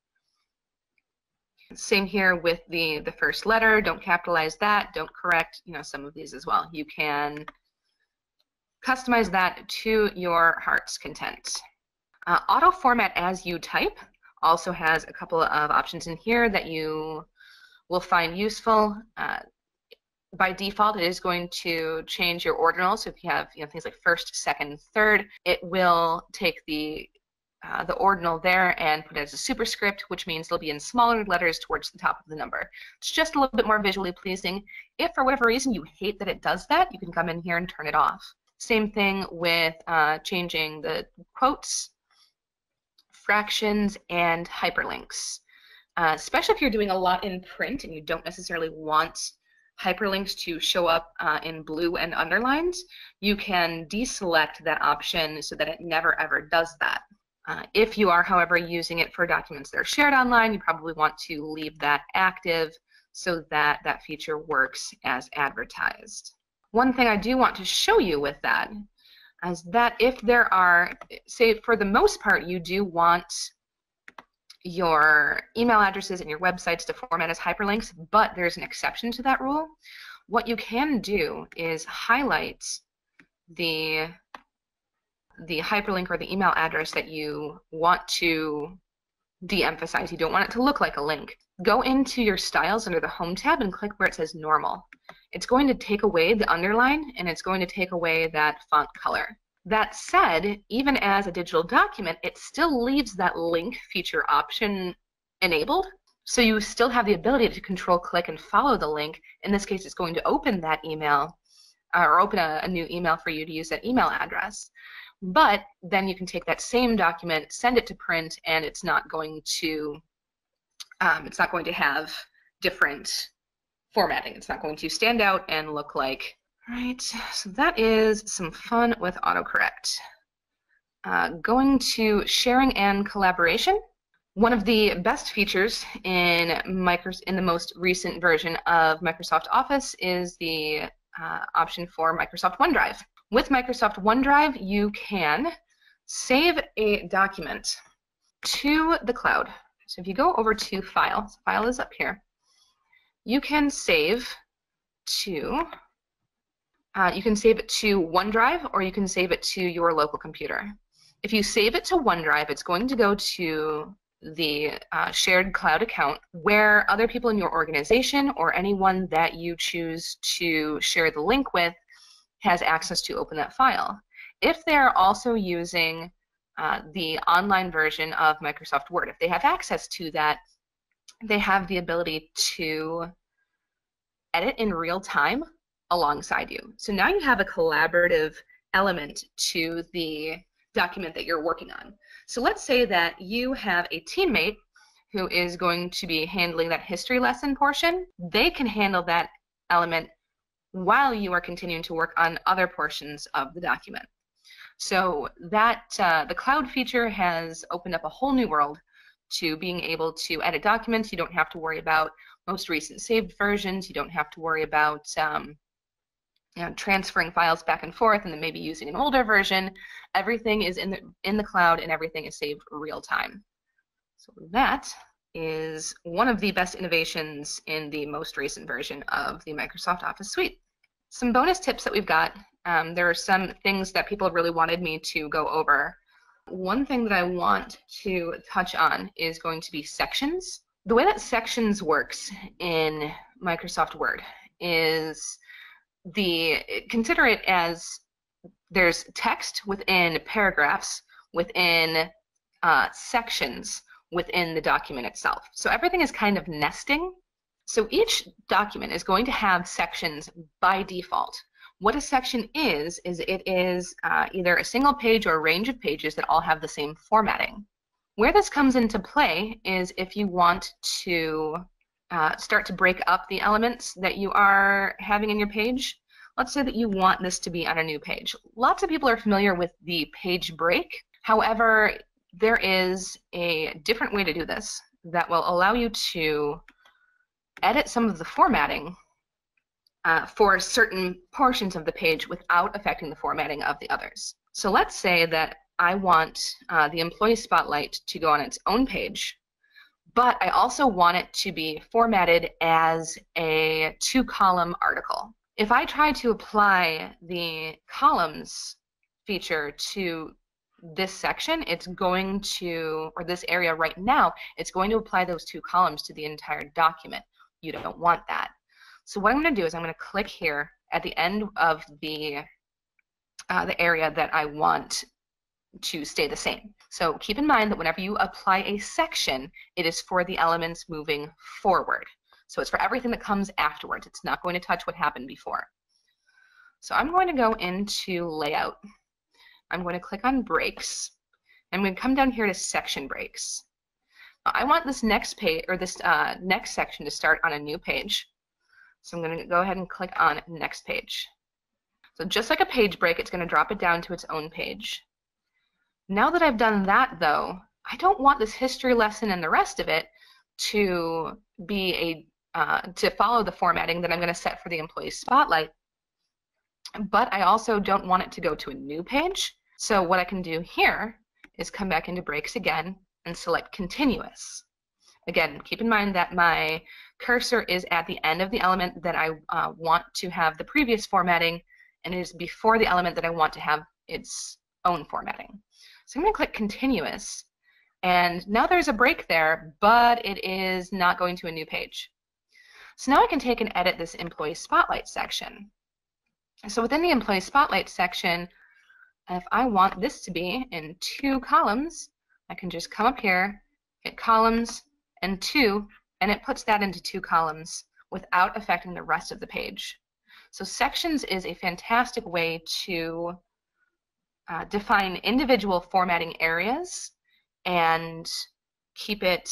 Same here with the first letter. Don't capitalize that. Don't correct some of these as well. You can customize that to your heart's content. Auto format as you type also has a couple of options in here that you will find useful. By default, it is going to change your ordinal. So if you have things like first, second, third, it will take the ordinal there and put it as a superscript, which means it'll be in smaller letters towards the top of the number. It's just a little bit more visually pleasing. If for whatever reason you hate that it does that, you can come in here and turn it off. Same thing with changing the quotes, fractions, and hyperlinks. Especially if you're doing a lot in print and you don't necessarily want hyperlinks to show up in blue and underlined, you can deselect that option so that it never ever does that. If you are, however, using it for documents that are shared online, you probably want to leave that active so that that feature works as advertised. One thing I do want to show you with that is that if there are, say for the most part, you do want your email addresses and your websites to format as hyperlinks, but there's an exception to that rule. what you can do is highlight the hyperlink or the email address that you want to de-emphasize. You don't want it to look like a link. Go into your styles under the Home tab and click where it says normal. It's going to take away the underline and it's going to take away that font color. That said, even as a digital document, it still leaves that link feature option enabled. So you still have the ability to control click and follow the link. In this case, it's going to open that email or open a new email for you to use that email address. But then you can take that same document, send it to print, and it's not going to have different formatting. It's not going to stand out and look like. Right, so that is some fun with autocorrect. Going to sharing and collaboration. One of the best features in the most recent version of Microsoft Office is the option for Microsoft OneDrive. With Microsoft OneDrive, you can save a document to the cloud. So if you go over to File, File is up here, you can save to OneDrive, or you can save it to your local computer. If you save it to OneDrive, it's going to go to the shared cloud account where other people in your organization or anyone that you choose to share the link with has access to open that file. If they're also using the online version of Microsoft Word, if they have access to that, they have the ability to edit in real time alongside you. So now you have a collaborative element to the document that you're working on. So let's say that you have a teammate who is going to be handling that history lesson portion. They can handle that element while you are continuing to work on other portions of the document. So that the cloud feature has opened up a whole new world to being able to edit documents. You don't have to worry about most recent saved versions. You don't have to worry about transferring files back and forth and then maybe using an older version. Everything is in the cloud and everything is saved real time. So that is one of the best innovations in the most recent version of the Microsoft Office suite. Some bonus tips that we've got. There are some things that people have really wanted me to go over. One thing that I want to touch on is going to be sections. The way that sections works in Microsoft Word is consider it as there's text within paragraphs, within sections, within the document itself. So everything is kind of nesting. So each document is going to have sections by default. What a section is it is either a single page or a range of pages that all have the same formatting. Where this comes into play is if you want to start to break up the elements that you are having in your page. Let's say that you want this to be on a new page. Lots of people are familiar with the page break. However, there is a different way to do this that will allow you to edit some of the formatting for certain portions of the page without affecting the formatting of the others. So let's say that I want the employee spotlight to go on its own page, but I also want it to be formatted as a 2-column article. If I try to apply the columns feature to this section, it's going to, or this area right now, it's going to apply those 2 columns to the entire document. You don't want that. So what I'm going to do is I'm going to click here at the end of the area that I want to stay the same. So keep in mind that whenever you apply a section, it is for the elements moving forward. So it's for everything that comes afterwards. It's not going to touch what happened before. So I'm going to go into Layout. I'm going to click on Breaks. I'm going to come down here to Section Breaks. I want this next page, or this next section, to start on a new page. So I'm going to go ahead and click on Next Page. So just like a page break, it's going to drop it down to its own page. Now that I've done that, though, I don't want this history lesson and the rest of it to be to follow the formatting that I'm going to set for the employee spotlight. But I also don't want it to go to a new page. So what I can do here is come back into Breaks again and select Continuous. Again, keep in mind that my cursor is at the end of the element that I want to have the previous formatting, and it is before the element that I want to have its own formatting. So I'm going to click continuous, and now there's a break there, but it is not going to a new page. So now I can take and edit this Employee Spotlight section. So within the Employee Spotlight section, if I want this to be in 2 columns, I can just come up here, hit columns and 2, and it puts that into 2 columns without affecting the rest of the page. So sections is a fantastic way to define individual formatting areas and keep it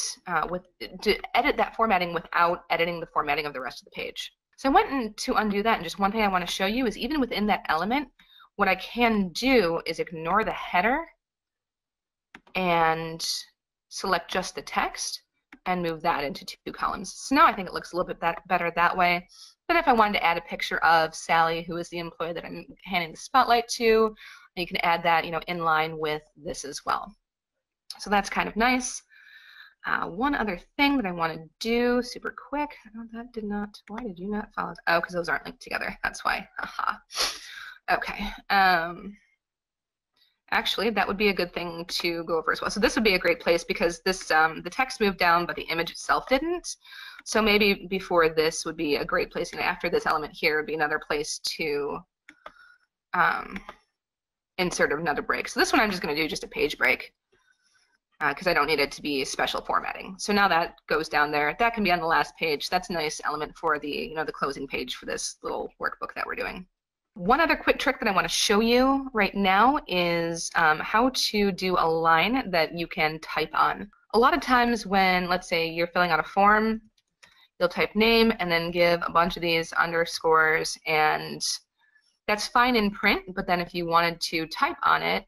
to edit that formatting without editing the formatting of the rest of the page. So I went to undo that, and just one thing I want to show you is even within that element, what I can do is ignore the header and select just the text and move that into 2 columns. So now I think it looks a little bit better that way. But if I wanted to add a picture of Sally, who is the employee that I'm handing the spotlight to, you can add that, in line with this as well. So that's kind of nice. One other thing that I want to do super quick. Oh, that did not. Why did you not follow? Oh, because those aren't linked together. That's why. Aha. Okay. Actually, that would be a good thing to go over as well. So this would be a great place because this the text moved down, but the image itself didn't. So maybe before this would be a great place, and after this element here would be another place to insert another break. So this one I'm just going to do just a page break because I don't need it to be special formatting. So now that goes down there. That can be on the last page. That's a nice element for the the closing page for this little workbook that we're doing. One other quick trick that I want to show you right now is how to do a line that you can type on. A lot of times when, let's say, you're filling out a form, you'll type name and then give a bunch of these underscores, and that's fine in print, but then if you wanted to type on it,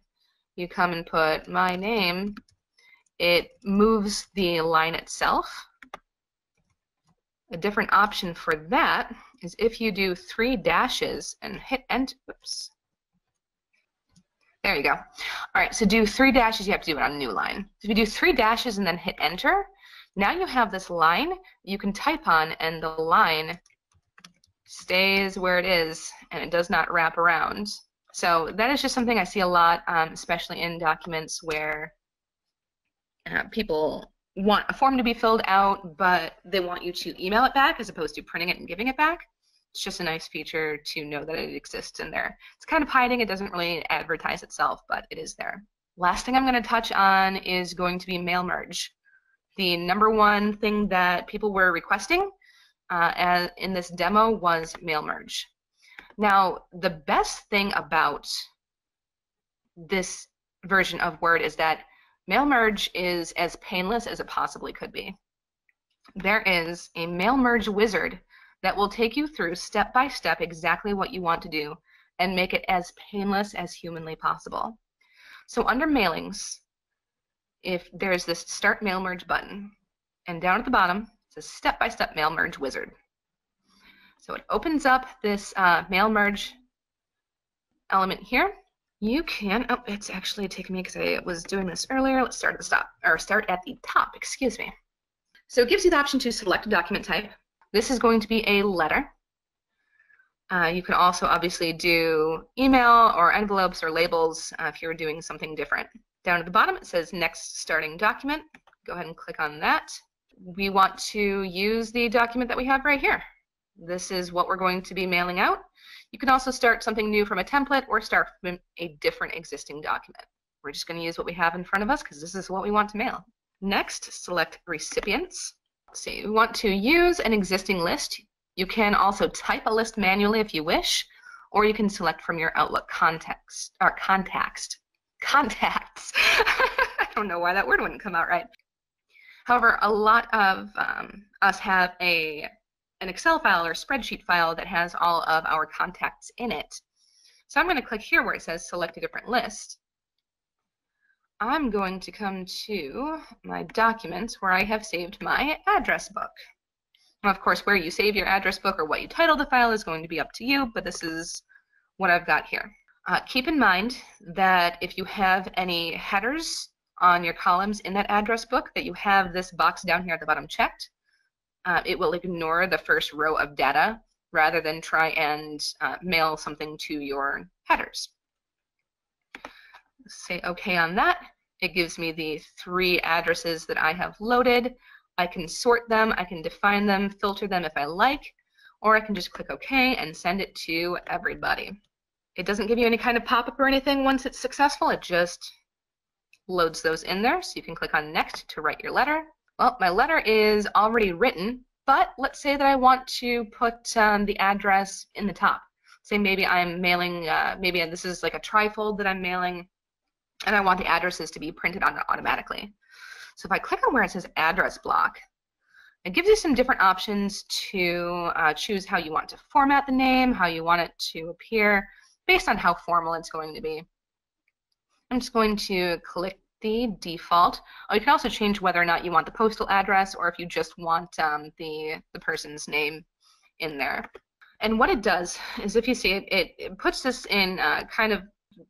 you come and put my name, it moves the line itself. A different option for that is if you do 3 dashes and hit enter. Oops. There you go. All right, so do 3 dashes, you have to do it on a new line. So if you do 3 dashes and then hit enter, now you have this line you can type on, and the line stays where it is and it does not wrap around. So that is just something I see a lot, especially in documents where people want a form to be filled out, but they want you to email it back as opposed to printing it and giving it back. It's just a nice feature to know that it exists in there. It's kind of hiding. It doesn't really advertise itself, but it is there. Last thing I'm going to touch on is going to be mail merge. The #1 thing that people were requesting in this demo was mail merge. Now, the best thing about this version of Word is that mail merge is as painless as it possibly could be. There is a mail merge wizard that will take you through step by step exactly what you want to do and make it as painless as humanly possible. So under mailings, if there's this start mail merge button, and down at the bottom it says step-by-step mail merge wizard. So it opens up this mail merge element here. You can, oh, it's actually taking me because I was doing this earlier. Let's start at the top, excuse me. So it gives you the option to select a document type. This is going to be a letter. You can also obviously do email or envelopes or labels if you're doing something different. Down at the bottom it says next starting document. Go ahead and click on that. We want to use the document that we have right here. This is what we're going to be mailing out. You can also start something new from a template or start from a different existing document. We're just going to use what we have in front of us because this is what we want to mail. Next, select recipients. So you want to use an existing list. You can also type a list manually if you wish, or you can select from your Outlook contacts. I don't know why that word wouldn't come out right. However, a lot of us have an Excel file or spreadsheet file that has all of our contacts in it. So I'm going to click here where it says select a different list. I'm going to come to my documents where I have saved my address book. Now, of course, where you save your address book or what you title the file is going to be up to you, but this is what I've got here. Keep in mind that if you have any headers on your columns in that address book, that you have this box down here at the bottom checked. it will ignore the first row of data rather than try and mail something to your headers. Say OK on that. It gives me the 3 addresses that I have loaded. I can sort them, I can define them, filter them if I like, or I can just click OK and send it to everybody. It doesn't give you any kind of pop-up or anything once it's successful. It just loads those in there. So you can click on Next to write your letter. Well, my letter is already written, but let's say that I want to put the address in the top. Say maybe I'm mailing, maybe this is like a trifold that I'm mailing, and I want the addresses to be printed on automatically. So if I click on where it says address block, it gives you some different options to choose how you want to format the name, how you want it to appear, based on how formal it's going to be. I'm just going to click the default. Oh, you can also change whether or not you want the postal address or if you just want the person's name in there. And what it does is, if you see it, it puts this in kind of a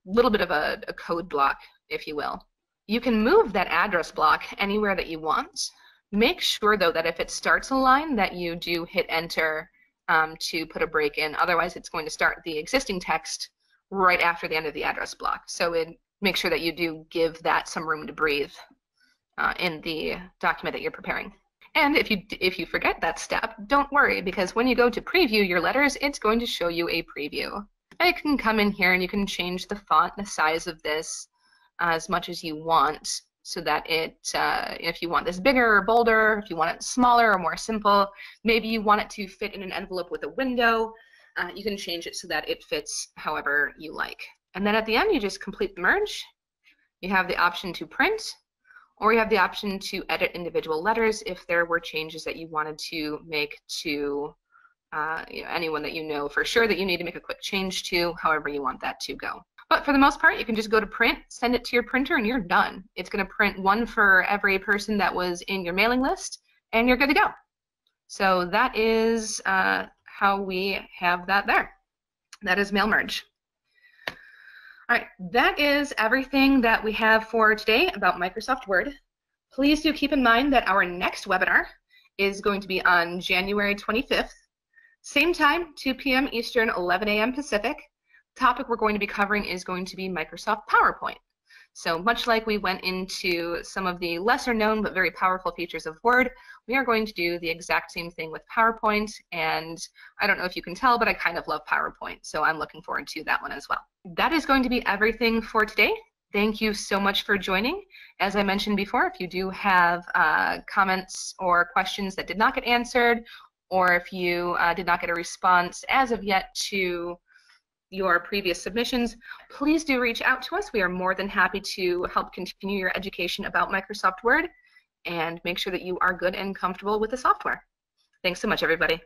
little bit of a code block, if you will. You can move that address block anywhere that you want. Make sure, though, that if it starts a line that you do hit enter to put a break in. Otherwise, it's going to start the existing text right after the end of the address block. So make sure that you do give that some room to breathe in the document that you're preparing. And if you forget that step, don't worry, because when you go to preview your letters, it's going to show you a preview. And you can come in here and you can change the font, the size of this as much as you want, so that if you want this bigger or bolder, if you want it smaller or more simple, maybe you want it to fit in an envelope with a window, you can change it so that it fits however you like. And then at the end, you just complete the merge. You have the option to print, or you have the option to edit individual letters if there were changes that you wanted to make to anyone that you know for sure that you need to make a quick change to, however you want that to go. But for the most part, you can just go to print, send it to your printer, and you're done. It's going to print one for every person that was in your mailing list, and you're good to go. So that is how we have that there. That is mail merge. All right, that is everything that we have for today about Microsoft Word. Please do keep in mind that our next webinar is going to be on January 25th, same time, 2 p.m. Eastern, 11 a.m. Pacific. The topic we're going to be covering is going to be Microsoft PowerPoint. So much like we went into some of the lesser known but very powerful features of Word, we are going to do the exact same thing with PowerPoint, and I don't know if you can tell, but I kind of love PowerPoint, so I'm looking forward to that one as well. That is going to be everything for today. Thank you so much for joining. As I mentioned before, if you do have comments or questions that did not get answered, or if you did not get a response as of yet to your previous submissions, please do reach out to us. We are more than happy to help continue your education about Microsoft Word and make sure that you are good and comfortable with the software. Thanks so much, everybody.